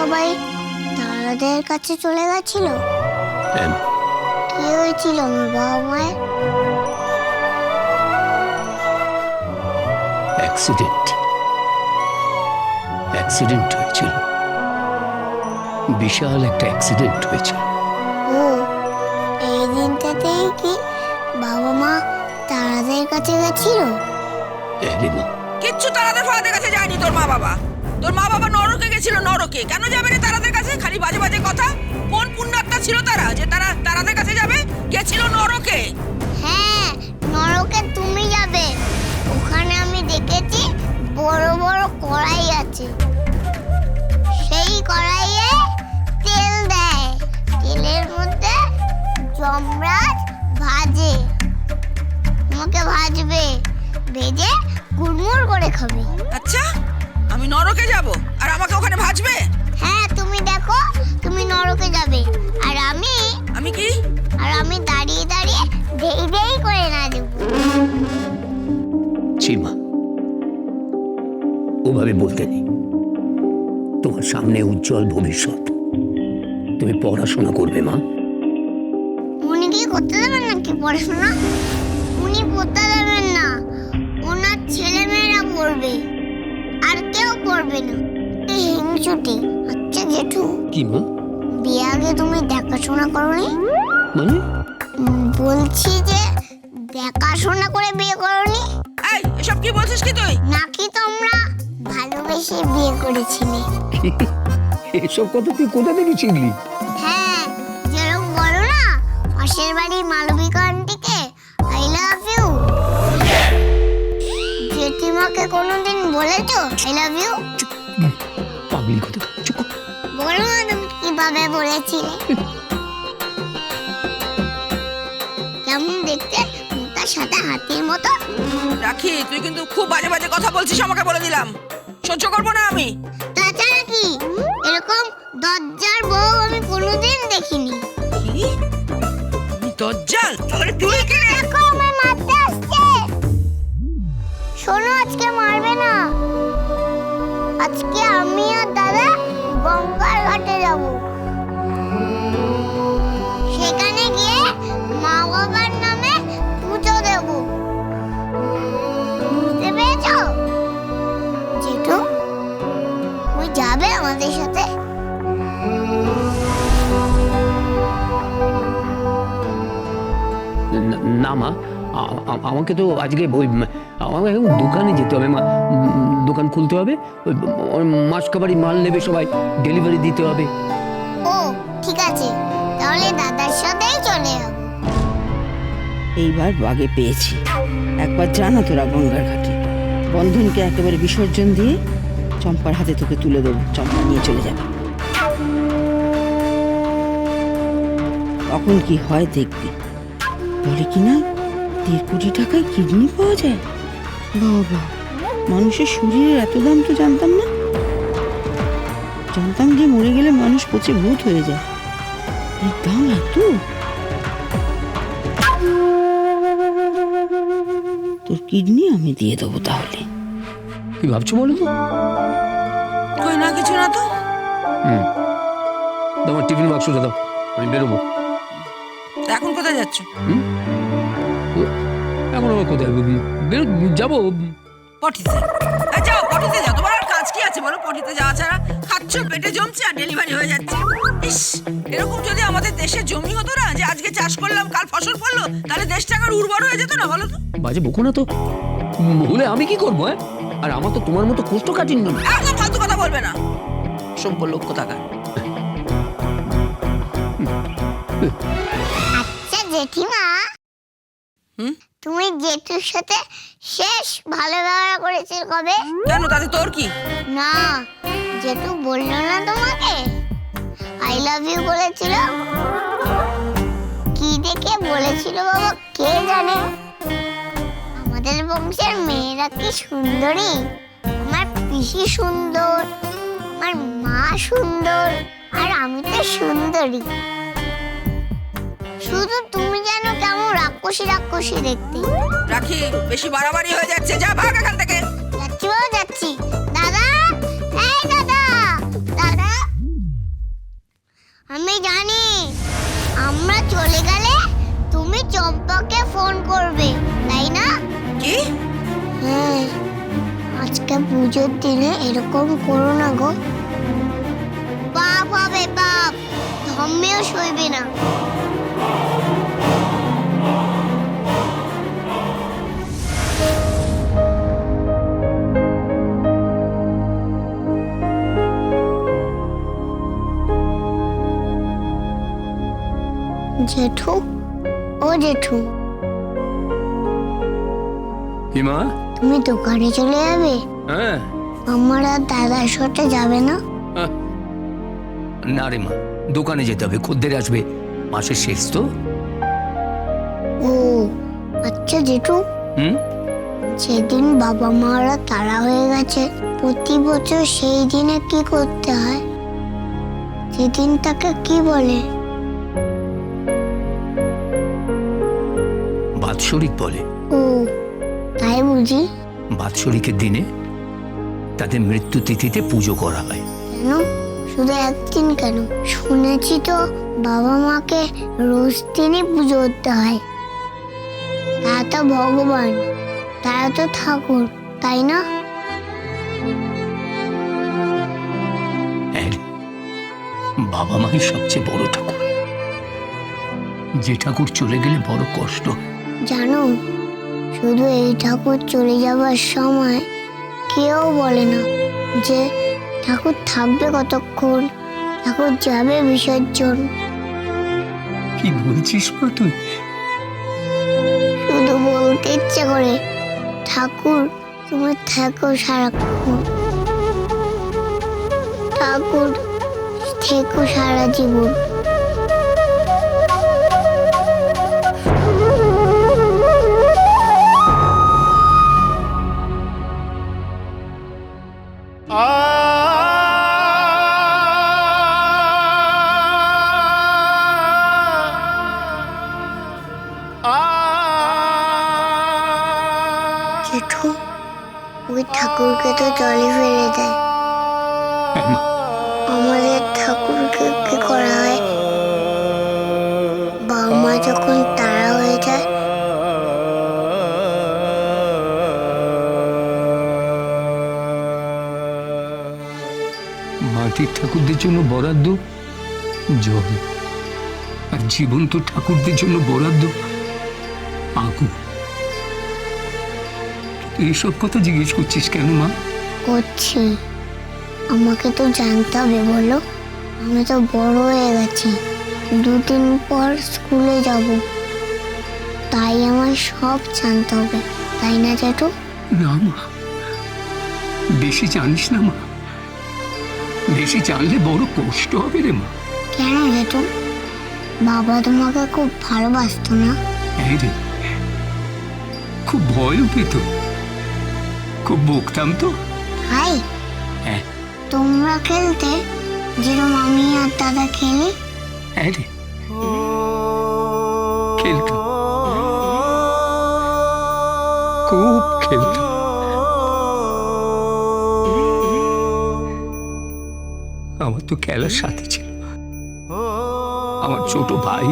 সবাই তারাদের কাছে চলে গেছিল? কি হয়েছিল আমার বাবা মায়ের? অ্যাক্সিডেন্ট হয়েছিল, বিশাল একটা অ্যাক্সিডেন্ট হয়েছিল। ও, এই দিনটাতেই কি বাবা মা তারাদের কাছে গেছিল? মা, কিচ্ছু তারাদের ফারাদের কাছে যায়নি তোর মা বাবা। তোর মা বাবা নরকে গেছিল। নরকে কেন যাবে রে তারাদের কাছে? খালি বাজে বাজে কথা। কোন পুণ্যাত্মা ছিল তারা যে তারা তারাদের কাছে যাবে? গেছিল নরকে। হ্যাঁ, নরকে তুমি যাবে। ওখানে আমি দেখেছি বড় বড় কড়াই আছে। সেই কড়াইয়ে তেল দেয়, তেলের মধ্যে যমরাজ ভাজে। তোমাকে ভাজবে, ভেজে গুড়মুড় করে খাবে। আচ্ছা, আমি নরকে যাব আর আমাকে ওখানে ভাজবে? হ্যাঁ, তুমি দেখো, তুমি নরকে যাবে আর আমি কি? আর আমি দাঁড়িয়ে দাঁড়িয়ে দেই দেই করে না দেবো। চিমা, ওভাবে বলতে নেই। তোমার সামনে উজ্জ্বল ভবিষ্যৎ, তুমি পড়াশোনা করবে মা। উনি কি করতে দেবেন নাকি পড়াশোনা? উনি পড়তে দেবেন না, ওনার ছেলে মেয়েরা পড়বে, আর কেউ পড়বে না। এই হিংসুটি। আচ্ছা জেঠু, কি মা? বিয়ে আগে তুমি দেখাশোনা করোনি? মানে? বলছি যে দেখাশোনা করে বিয়ে করোনি? এই এসব কি বলছিস কি তুই? নাকি তোমরা ভালোবেসে বিয়ে করেছিলে? এসব কথা তুই কোথা থেকে শিখলি? হ্যাঁ, যেরকম বলো না পাশের বাড়ির মালবিকা আন্টিকে আই লাভ ইউ। জেঠিমাকে কোনোদিন বলেছো আই লাভ ইউ? পাগলি কথা, চুপ কর। বলো না তুমি কিভাবে বলেছিলে? কেমন দেখতে, মুখটার সাথে হাতির মতো। রাখি, তুই কিন্তু খুব বাজে বাজে কথা বলছিস, আমাকে বলে দিলাম। সহ্য করবো না আমি। তাছাড়া কি এরকম দরজার বউ আমি কোনোদিন দেখিনি। কি? আমি দজ্জাল? তাহলে তুই কে রে? দেখো আমায় মারতে আসছে। শোনো, আজকে মারবে না। আজকে আমি আর দাদা গঙ্গার ঘাটে যাব। সেখানে গিয়ে মা বাবার নামে পুজো দেব। বুঝতে পেরেছো জেঠু? তুমি যাবে আমাদের সাথে? না মা, আমাকে তো আজকে আমাকে এখন দোকানে যেতে হবে মা। দোকান খুলতে হবে, ওই মাসকাবারি মাল নেবে সবাই, ডেলিভারি দিতে হবে। ও ঠিক আছে, তাহলে দাদার সাথেই চলে যাব। এইবার বাগে পেয়েছি। একবার জানা তোরা গঙ্গার ঘাটে বন্ধনকে একেবারে বিসর্জন দিয়ে চম্পার হাতে তোকে তুলে দেবো। চম্পা নিয়ে চলে যাবে, তখন কি হয় দেখবি। বলে কিনা 1.5 কোটি টাকায় কিডনি পাওয়া যায়। বাবা, মানুষের শরীরের এত দাম তো জানতাম না। জানতাম যে মরে গেলে মানুষ পচে ভূত হয়ে যায়, এর দাম এত। তোর কিডনি আমি দিয়ে দেবো তাহলে। কি ভাবছো বলো তো? কই না, কিছু না তো। তোমার টিফিন বাক্সটা দাও, আমি বেরোবো। তা এখন কোথায় যাচ্ছ? এখন আমার কোথায় যাবো? পটিতে। যাও পটিতে যাও, তোমার আর কাজ কি আছে বলো? পটিতে যাওয়া ছাড়া খাচ্ছ, পেটে জমছে আর ডেলিভারি হয়ে যাচ্ছে। ইস, এরকম যদি আমাদের দেশে জমি হতো না, যে আজকে চাষ করলাম কাল ফসল ফললো, তাহলে দেশটা আর উর্বর হয়ে যেত না বলো তো? বাজে বকো না তো, হলে আমি কি করবো? আর আমার তো তোমার মতো কোষ্ঠকাঠিন্য না। একদম ফালতু কথা বলবে না, সভ্য লোক কোথাকার। আচ্ছা জেঠিমা, তুমি জেঠুর সাথে শেষ ভালো ব্যবহার করেছিল কবে? কেন, তাতে তোর কি? না, জেঠু বললো না তোমাকে আই লাভ ইউ বলেছিল? কি দেখে বলেছিল বাবা কে জানে? আমাদের বংশের মেয়েরা কি সুন্দরী! আমার পিসি সুন্দর, আমার মা সুন্দর, আর আমি তো সুন্দরী। শুধু তুমি যেন কেমন রাক্ষসী রাক্ষসী দেখতে। রাখি, বেশি বাড়াবাড়ি হয়ে যাচ্ছে, যা ভাগ এখান থেকে। যাচ্ছি বাবা, যাচ্ছি। দাদা, এই দাদা, দাদা। আমি জানি আমরা চলে গেলে তুমি চম্পাকে ফোন করবে, তাই না? কি? হ্যাঁ, আজকে পুজোর দিনে এরকম করো না গো। পাপ হবে পাপ, ধর্মেও সইবে না। জেঠু, ও জেঠু, কি মা? তুমি দোকানে চলে যাবে? হ্যাঁ। আমার আর দাদার সাথে যাবে না? না রে মা, দোকানে যেতে হবে, খদ্দের আসবে, মাসের শেষ তো। ও আচ্ছা জেঠু, হুম। যেদিন বাবা মারা তারা হয়ে গেছে, প্রতি বছর সেই দিনে কি করতে হয়? সেদিন তাকে কি বলে? বাৎসরিক বলে। ও তাই বুঝি? বাৎসরিকের দিনে তাদের মৃত্যু তিথিতে পুজো করা হয়। কেন শুধু একদিন কেন? শুনেছি তো বাবা মাকে রোজ দিনই পুজো করতে হয়। তারা তো ভগবান, তারা তো ঠাকুর, তাই না? হ্যাঁ রে, বাবা মাই সবচেয়ে বড় ঠাকুর। যে ঠাকুর চলে গেলে বড় কষ্ট। জানো, শুধু এই ঠাকুর চলে যাবার সময় কেউ বলে না যে ঠাকুর থাকবে কতক্ষণ, ঠাকুর যাবে বিসর্জন। কি বলছিস মা তুই? শুধু বলতে ইচ্ছে করে, ঠাকুর তুমি থেকো সারাক্ষণ, ঠাকুর থেকো সারা জীবন। জেঠু, ওই ঠাকুরকে তো জলে ফেলে দেয়। আমাদের ঠাকুরকে কি করা হয়? বাবা মা যখন তারা হয়ে যায়, মাটির ঠাকুরদের জন্য বরাদ্দ জল, আর জীবন্ত ঠাকুরদের জন্য বরাদ্দ আগুন। এইসব কথা জিজ্ঞেস করছিস কেন মা? করছি, আমাকে তো জানতে হবে বলো। আমি তো বড় হয়ে গেছি, 2 দিন পর স্কুলে যাব, তাই আমার সব জানতে হবে, তাই না জেঠু? না মা, বেশি জানিস না মা, বেশি জানলে বড় কষ্ট হবে রে মা। কেন জেঠু? বাবা তোমাকে খুব ভালোবাসতো না? হ্যাঁ রে, খুব ভয়ও পেত, খুব বকতাম তো। হাই, হ্যাঁ। তোমরা খেলতে যেরকম আমি আর দাদা খেলি? হ্যাঁ রে, খেলতাম, খুব খেলতাম। আমার তো খেলার সাথে ছিল। আমার ছোট ভাই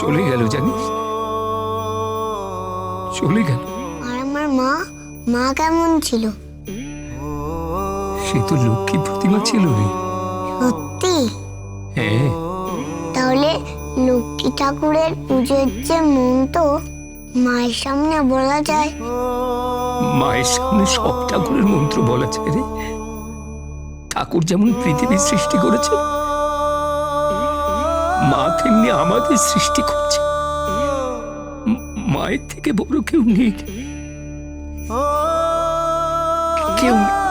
চলে গেল জানিস, চলে গেল। আর আমার মা কেমন ছিল? সে তো লক্ষ্মী প্রতিমা ছিল রে। সত্যি? হ্যাঁ। তাহলে লক্ষ্মী ঠাকুরের পুজোর যে মন্ত্র মায়ের সামনে বলা যায়? মায়ের সামনে সব ঠাকুরের মন্ত্র বলা যায় রে। ঠাকুর যেমন পৃথিবীর সৃষ্টি করেছে, মা তেমনি আমাদের সৃষ্টি করছে। মায়ের থেকে বড় কেউ নেই, কেউ নেই।